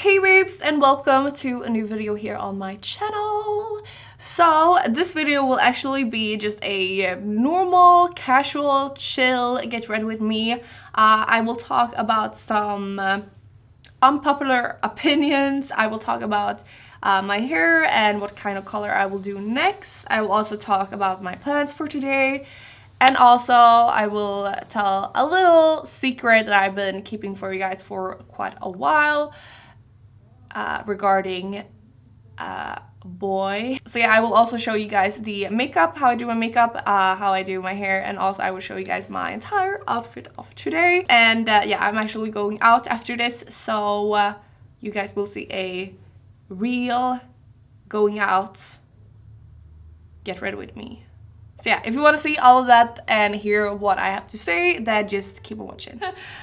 Hey babes, and welcome to a new video here on my channel. So this video will actually be just a normal, casual, chill, get ready with me. I will talk about some unpopular opinions. I will talk about my hair and what kind of color I will do next. I will also talk about my plans for today. And also, I will tell a little secret that I've been keeping for you guys for quite a while regarding boy. So yeah, I will also show you guys the makeup, how I do my makeup, how I do my hair, and also I will show you guys my entire outfit of today. And yeah, I'm actually going out after this, so you guys will see a real going out, get ready with me. So yeah, if you want to see all of that and hear what I have to say, then just keep on watching.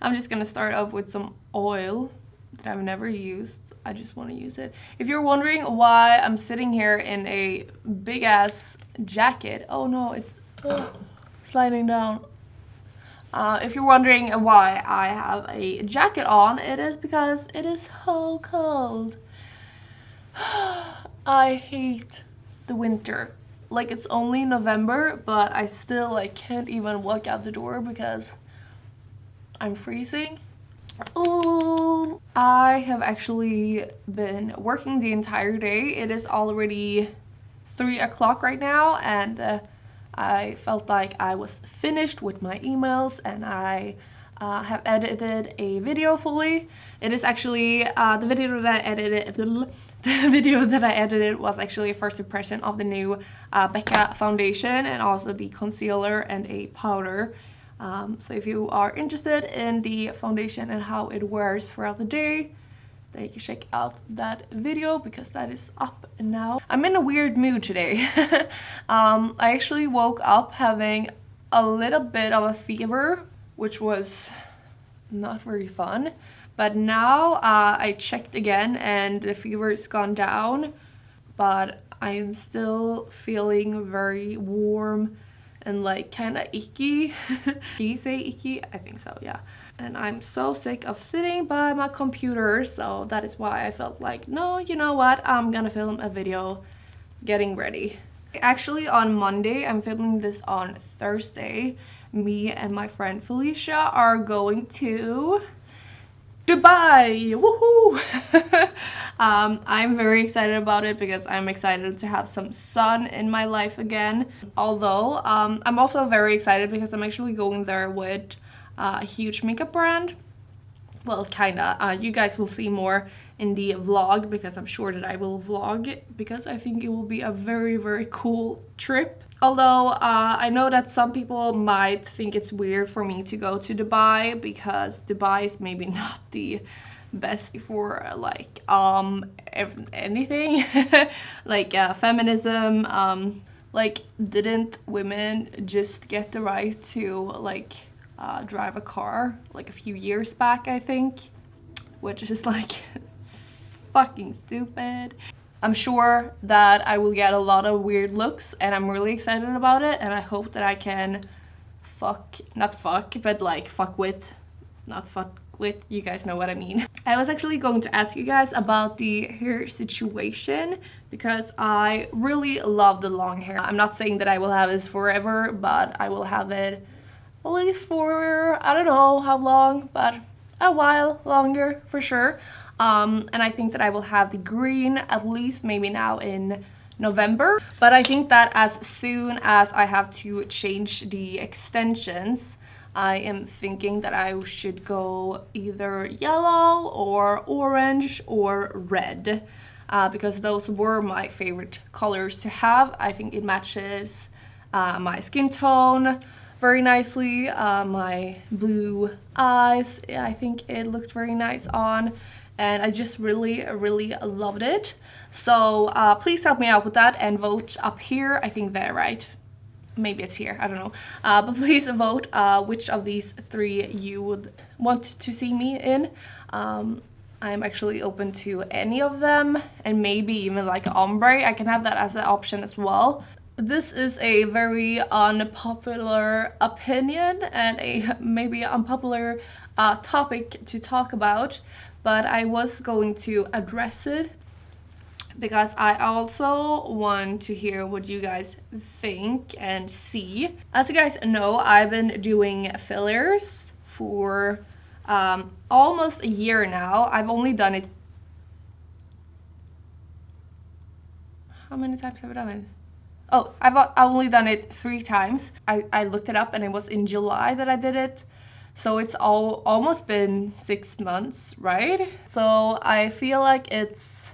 I'm just gonna start off with some oil that I've never used. I just want to use it. If you're wondering why I'm sitting here in a big ass jacket, oh no, it's sliding down. If you're wondering why I have a jacket on, it is because it is so cold. I hate the winter. Like, it's only November, but I still can't even walk out the door because I'm freezing. Oh, I have actually been working the entire day. It is already 3 o'clock right now, and I felt like I was finished with my emails, and I have edited a video fully. It is actually the video that I edited. The video that I edited was actually a first impression of the new Becca foundation, and also the concealer and a powder. So if you are interested in the foundation and how it wears throughout the day, then you can check out that video because that is up now. I'm in a weird mood today. I actually woke up having a little bit of a fever, which was not very fun. But now I checked again and the fever is gone down, but I am still feeling very warm and kind of icky. Can you say icky? I think so, yeah. And I'm so sick of sitting by my computer, so that is why I felt like, no, you know what, I'm gonna film a video getting ready. Actually, on Monday, I'm filming this on Thursday. Me and my friend Felicia are going to Dubai. Woohoo! I'm very excited about it because I'm excited to have some sun in my life again. Although I'm also very excited because I'm actually going there with a huge makeup brand. Well, kinda. You guys will see more in the vlog because I'm sure that I will vlog because I think it will be a very, very cool trip. Although I know that some people might think it's weird for me to go to Dubai because Dubai is maybe not the best for anything feminism. Didn't women just get the right to drive a car a few years back, I think, which is fucking stupid. I'm sure that I will get a lot of weird looks, and I'm really excited about it, and I hope that I can fuck with, you guys know what I mean. I was actually going to ask you guys about the hair situation because I really love the long hair. I'm not saying that I will have this forever, but I will have it at least for, I don't know how long, but a while longer for sure. And I think that I will have the green at least maybe now in November. But I think that as soon as I have to change the extensions, I am thinking that I should go either yellow or orange or red. Because those were my favorite colors to have. I think it matches my skin tone very nicely. My blue eyes, I think it looks very nice on. And I just really, really loved it. So please help me out with that and vote up here. I think they're right. Maybe it's here, I don't know. But please vote which of these 3 you would want to see me in. I'm actually open to any of them, and maybe even ombre. I can have that as an option as well. This is a very unpopular opinion and a maybe unpopular topic to talk about. but I was going to address it because I also want to hear what you guys think and see. As you guys know, I've been doing fillers for almost a year now. I've only done it. How many times have I done it? Oh, I've only done it 3 times. I looked it up and it was in July that I did it. So it's almost been 6 months, right? So I feel like it's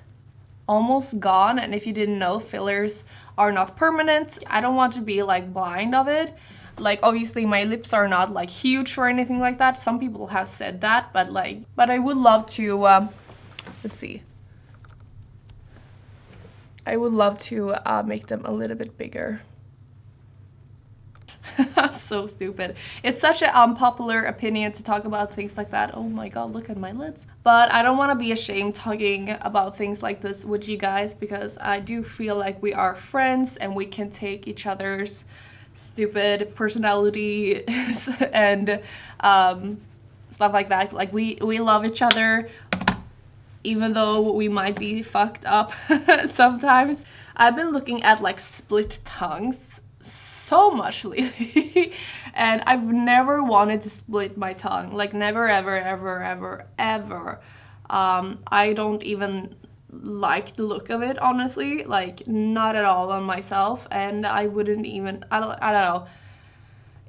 almost gone, and if you didn't know, fillers are not permanent. I don't want to be like blind of it. Like, obviously my lips are not like huge or anything like that. Some people have said that, but I would love to let's see, I would love to make them a little bit bigger. I'm so stupid. It's such an unpopular opinion to talk about things like that. Oh my god, look at my lids. But I don't want to be ashamed talking about things like this with you guys, because I do feel like we are friends and we can take each other's stupid personality and stuff like that. Like, we love each other, even though we might be fucked up sometimes. I've been looking at like split tongues so much lately and I've never wanted to split my tongue, like never ever. I don't even like the look of it, honestly, like not at all on myself, and I wouldn't even, I don't know,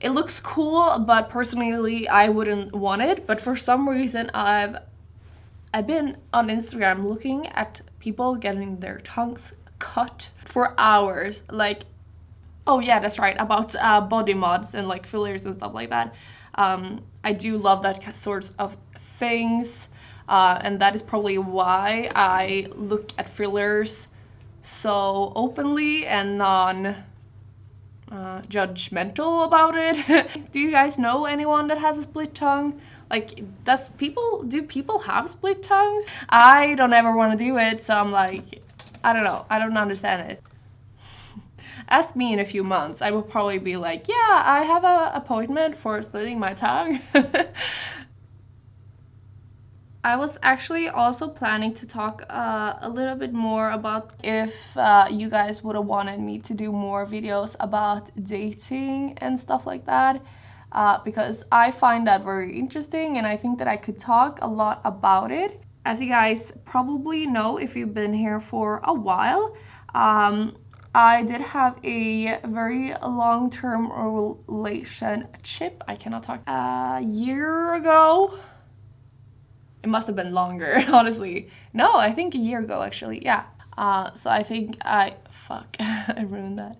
it looks cool, but personally I wouldn't want it. But for some reason I've been on Instagram looking at people getting their tongues cut for hours. Like, oh yeah, that's right, about body mods and like fillers and stuff like that. I do love that sort of things, and that is probably why I look at fillers so openly and judgmental about it. Do you guys know anyone that has a split tongue? Like, do people have split tongues? I don't ever want to do it, so I'm like, I don't know, I don't understand it. Ask me in a few months, I will probably be like, yeah, I have an appointment for splitting my tongue. I was actually also planning to talk a little bit more about if you guys would have wanted me to do more videos about dating and stuff like that, because I find that very interesting and I think that I could talk a lot about it. As you guys probably know if you've been here for a while, I did have a very long-term relationship, I cannot talk, a year ago. It must have been longer, honestly. No, I think a year ago, actually, yeah. So I think I ruined that.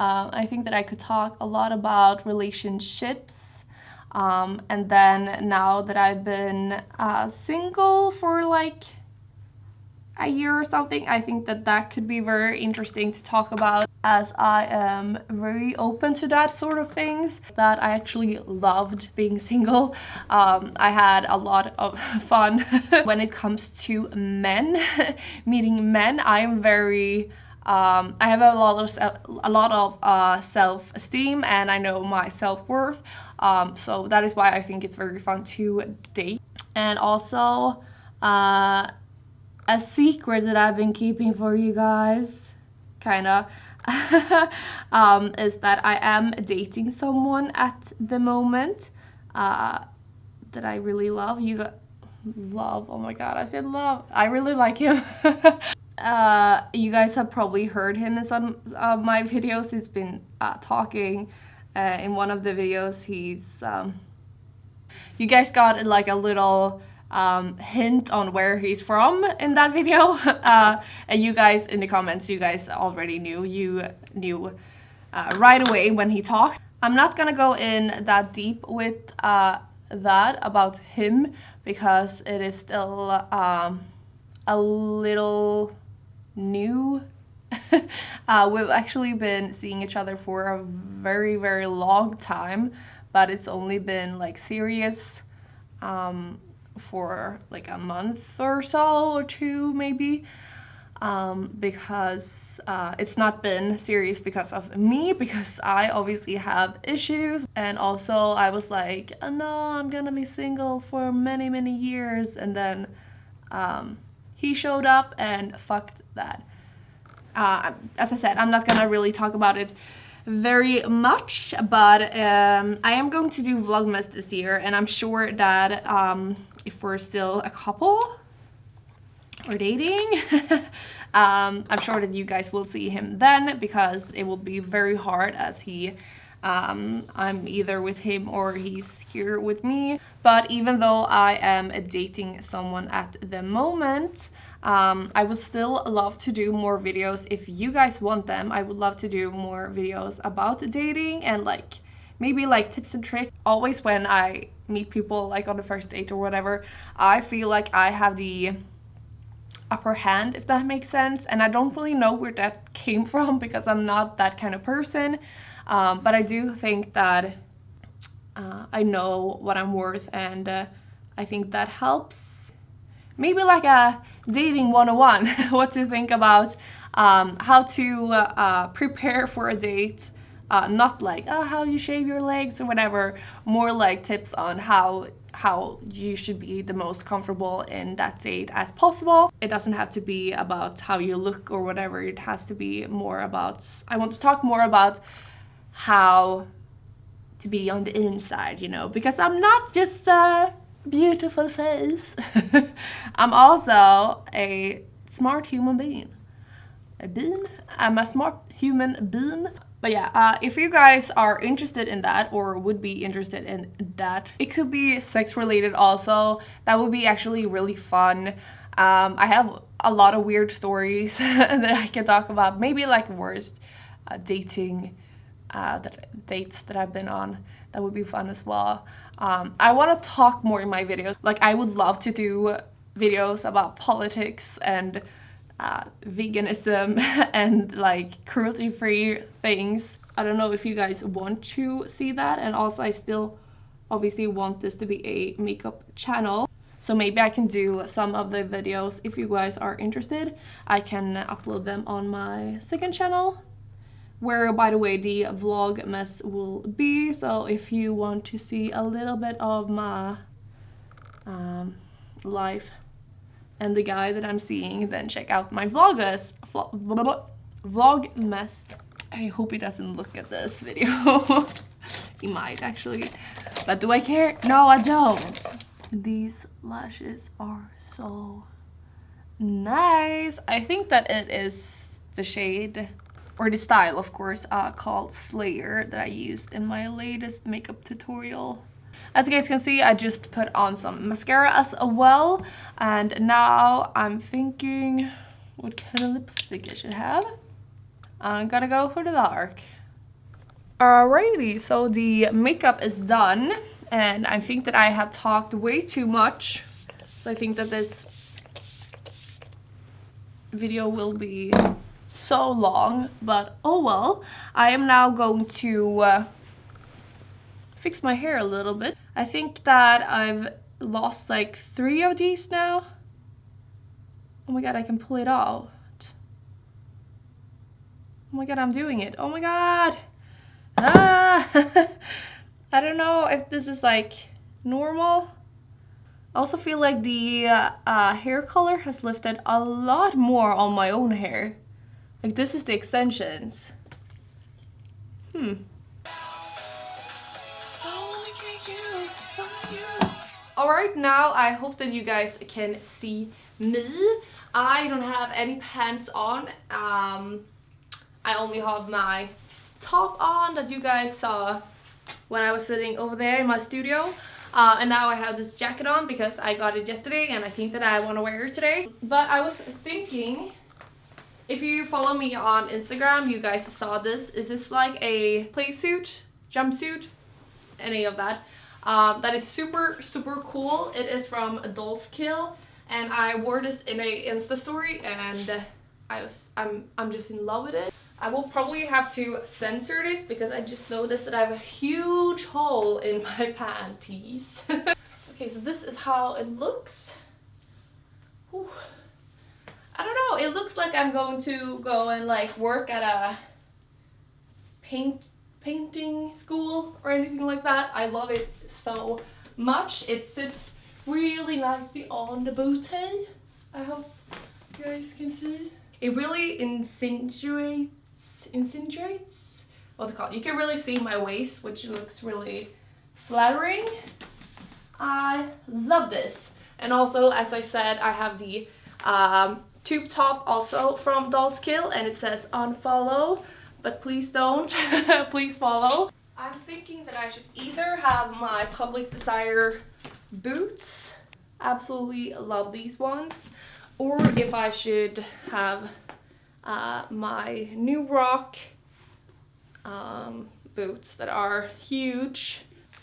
I think that I could talk a lot about relationships. And then now that I've been single for like a year or something, I think that that could be very interesting to talk about, as I am very open to that sort of things, that I actually loved being single. I had a lot of fun. When it comes to men, meeting men, I am very I have a lot of self-esteem, and I know my self-worth, so that is why I think it's very fun to date. And also a secret that I've been keeping for you guys, kinda, is that I am dating someone at the moment that I really love. Oh my god, I said love. I really like him. You guys have probably heard him in some of my videos. He's been talking in one of the videos. You guys got like a little hint on where he's from in that video, and you guys in the comments, you guys already knew. You knew right away when he talked. I'm not gonna go in that deep with that about him, because it is still a little new. We've actually been seeing each other for a very long time, but it's only been like serious for like a month or so, or 2 maybe, because it's not been serious because of me, because I obviously have issues, and also I was like, oh, no, I'm gonna be single for many years, and then he showed up and fucked that. As I said, I'm not gonna really talk about it very much, but I am going to do Vlogmas this year, and I'm sure that if we're still a couple or dating, I'm sure that you guys will see him then, because it will be very hard as I'm either with him or he's here with me. But even though I am dating someone at the moment, I would still love to do more videos if you guys want them. I would love to do more videos about dating and like maybe like tips and tricks. Always when I meet people like on the first date or whatever, I feel like I have the upper hand, if that makes sense, and I don't really know where that came from because I'm not that kind of person, but I do think that I know what I'm worth, and I think that helps. Maybe like a dating 101, what to think about how to prepare for a date, not like how you shave your legs or whatever, more like tips on how you should be the most comfortable in that date as possible. It doesn't have to be about how you look or whatever, it has to be more about, I want to talk more about how to be on the inside, you know, because I'm not just a beautiful face. I'm also a smart human being. I'm a smart human being. But yeah, if you guys are interested in that or would be interested in that, it could be sex related also. That would be actually really fun. I have a lot of weird stories that I can talk about. Maybe like worst dating dates that I've been on. That would be fun as well. I want to talk more in my videos. Like I would love to do videos about politics and veganism and like cruelty-free things. I don't know if you guys want to see that, and also I still obviously want this to be a makeup channel, so maybe I can do some of the videos. If you guys are interested, I can upload them on my second channel, where by the way the Vlogmas will be. So if you want to see a little bit of my life and the guy that I'm seeing, then check out my Vlogmas. I hope he doesn't look at this video. He might actually, but do I care? No, I don't. These lashes are so nice. I think that it is the shade, or the style of course, called Slayer, that I used in my latest makeup tutorial. As you guys can see, I just put on some mascara as well, and now I'm thinking what kind of lipstick I should have. I'm gonna go for the dark. Alrighty, so the makeup is done, and I think that I have talked way too much, so I think that this video will be so long, but oh well. I am now going to fix my hair a little bit. I think that I've lost like 3 of these now. Oh my god, I can pull it out. Oh my god, I'm doing it. Oh my god. I don't know if this is like normal. I also feel like the hair color has lifted a lot more on my own hair. Like this is the extensions. Alright, now I hope that you guys can see me. I don't have any pants on. I only have my top on that you guys saw when I was sitting over there in my studio. And now I have this jacket on because I got it yesterday and I think that I want to wear it today. But I was thinking, if you follow me on Instagram, you guys saw this. Is this like a play suit, jumpsuit, any of that? That is super cool. It is from Doll's Kill, and I wore this in a Insta story, and I'm just in love with it. I will probably have to censor this because I just noticed that I have a huge hole in my panties. Okay, so this is how it looks. Whew. I don't know, it looks like I'm going to go and like work at a painting school or anything like that. I love it so much. It sits really nicely on the booty. I hope you guys can see. It really insinuates, what's it called? You can really see my waist, which looks really flattering. I love this. And also, as I said, I have the tube top also from Dollskill, and it says unfollow, but please don't. Please follow. I'm thinking that I should either have my Public Desire boots, absolutely love these ones, or if I should have my New Rock boots that are huge.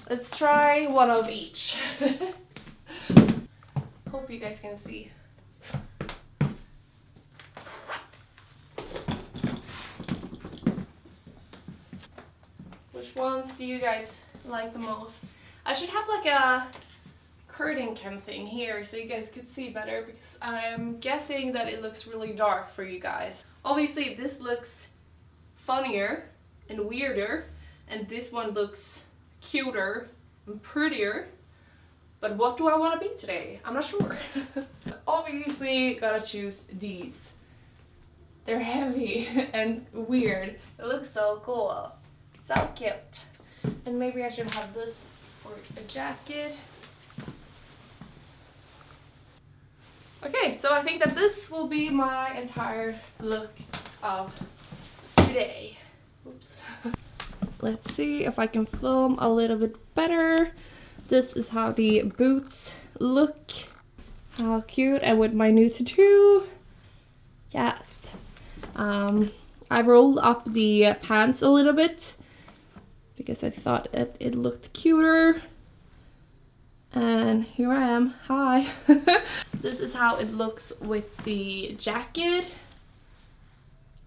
Let's try one of each. Hope you guys can see. Which ones do you guys like the most? I should have like a curtain cam thing here so you guys could see better, because I am guessing that it looks really dark for you guys. Obviously this looks funnier and weirder, and this one looks cuter and prettier. But what do I want to be today? I'm not sure. Obviously gotta choose these. They're heavy and weird. It looks so cool. So cute. And maybe I should have this for a jacket. Okay, so I think that this will be my entire look of today. Oops. Let's see if I can film a little bit better. This is how the boots look. How cute, and with my new tattoo. Yes. I rolled up the pants a little bit because I thought it looked cuter. And here I am. Hi. This is how it looks with the jacket.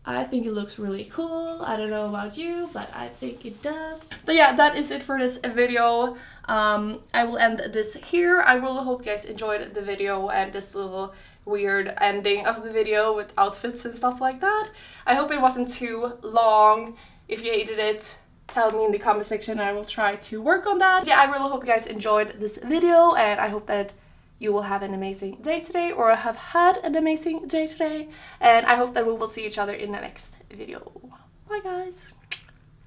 I think it looks really cool. I don't know about you, but I think it does. But yeah, that is it for this video. I will end this here. I really hope you guys enjoyed the video and this little weird ending of the video with outfits and stuff like that. I hope it wasn't too long. If you hated it, tell me in the comment section. I will try to work on that. Yeah, I really hope you guys enjoyed this video, and I hope that you will have an amazing day today, or have had an amazing day today. And I hope that we will see each other in the next video. Bye guys.